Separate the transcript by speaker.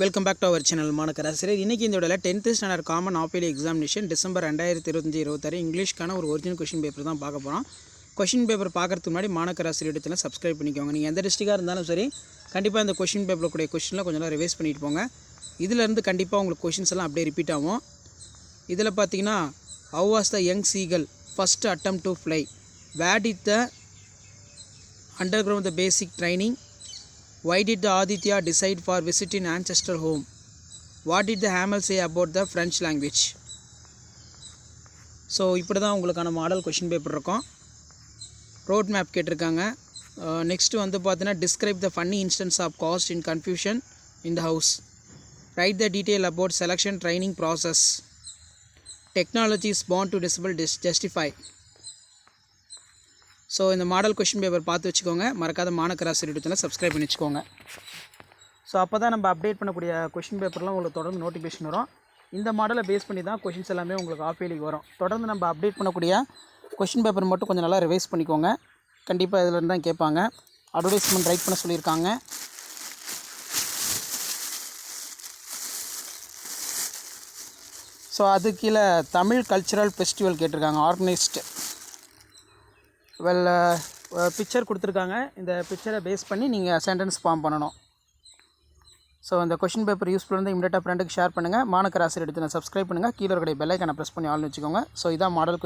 Speaker 1: Welcome back to our channel மாணக்கராசிரியர். இன்றைக்கி இந்த விடல 10th standard common of yearly examination December 2025-26 இங்கிலீஷ்க்கான ஒரு ஒரிஜினல் கொஷின் பேப்பர் தான் பார்க்க போகிறோம். கொஷின் பேப்பர் பார்க்குறதுக்கு முன்னாடி மாணக்கராசிரியர் இடத்துல சப்ஸ்கிரைப் பண்ணிக்கோங்க. நீங்கள் எந்த டிஸ்ட்ரிக்டாக இருந்தாலும் சரி, கண்டிப்பாக இந்த கொஷின் பேப்பரில் கூடிய கொஷினில் கொஞ்சம் நேரம் ரிவைஸ் பண்ணிட்டு போங்க. இதிலேருந்து கண்டிப்பாக உங்களுக்கு கொஷின்ஸ் எல்லாம் அப்படியே ரிப்பீட் ஆகும். இதில் பார்த்தீங்கன்னா, how was the young seagull first attempt to fly, where did the underground the basic training, why did the Aditya decide for visiting ancestor home, what did the Hamel say about the French language. So இப்படி தான் உங்களுக்கான model question paper இருக்கும். Road map கேட்டிருக்காங்க. Next வந்து பார்த்தீங்கன்னா, describe the funny instance of cast in confusion in the house, write the detail about selection training process, technology is born to disable justify. So இந்த model question paper பார்த்து வச்சுக்கோங்க. மறக்காத மாணக்கராசிரியர் இடத்துல subscribe பண்ணி வச்சுக்கோங்க. ஸோ அப்போ தான் நம்ம அப்டேட் பண்ணக்கூடிய கொஷின் பேப்பர்லாம் உங்களுக்கு தொடர்ந்து நோட்டிஃபிகேஷன் வரும். இந்த மாடலை பேஸ் பண்ணி தான் கொஷின்ஸ் எல்லாமே உங்களுக்கு ஆஃப் இயர்லிக்கு வரும். தொடர்ந்து நம்ம அப்டேட் பண்ணக்கூடிய கொஷின் பேப்பர் மட்டும் கொஞ்சம் நல்லா ரிவைஸ் பண்ணிக்கோங்க. கண்டிப்பாக இதில் தான் கேட்பாங்க. அட்வர்டைஸ்மெண்ட் ரைட் பண்ண சொல்லியிருக்காங்க. ஸோ அது கீழே தமிழ் கல்ச்சுரல் ஃபெஸ்டிவல் கேட்டிருக்காங்க. ஆர்கனைஸ்டு பிக்சர் கொடுத்துருக்காங்க. இந்த பிக்சரை பேஸ் பண்ணி நீங்கள் சென்டென்ஸ் ஃபார்ம் பண்ணணும். ஸோ இந்த கொஷின் பேப்பர் யூஸ்ஃபுல் வந்து இமிடியேட்டாக ஃப்ரெண்டுக்கு ஷேர் பண்ணுங்கள். மாணக்கராசிரியர் எடுத்து சப்ஸ்கிரைப் பண்ணுங்கள். கீழே இருக்கிற பெல் ஐக்கானை ப்ரெஸ் பண்ணி ஆள்னு வச்சுக்கோங்க. ஸோ இதான் மாடல்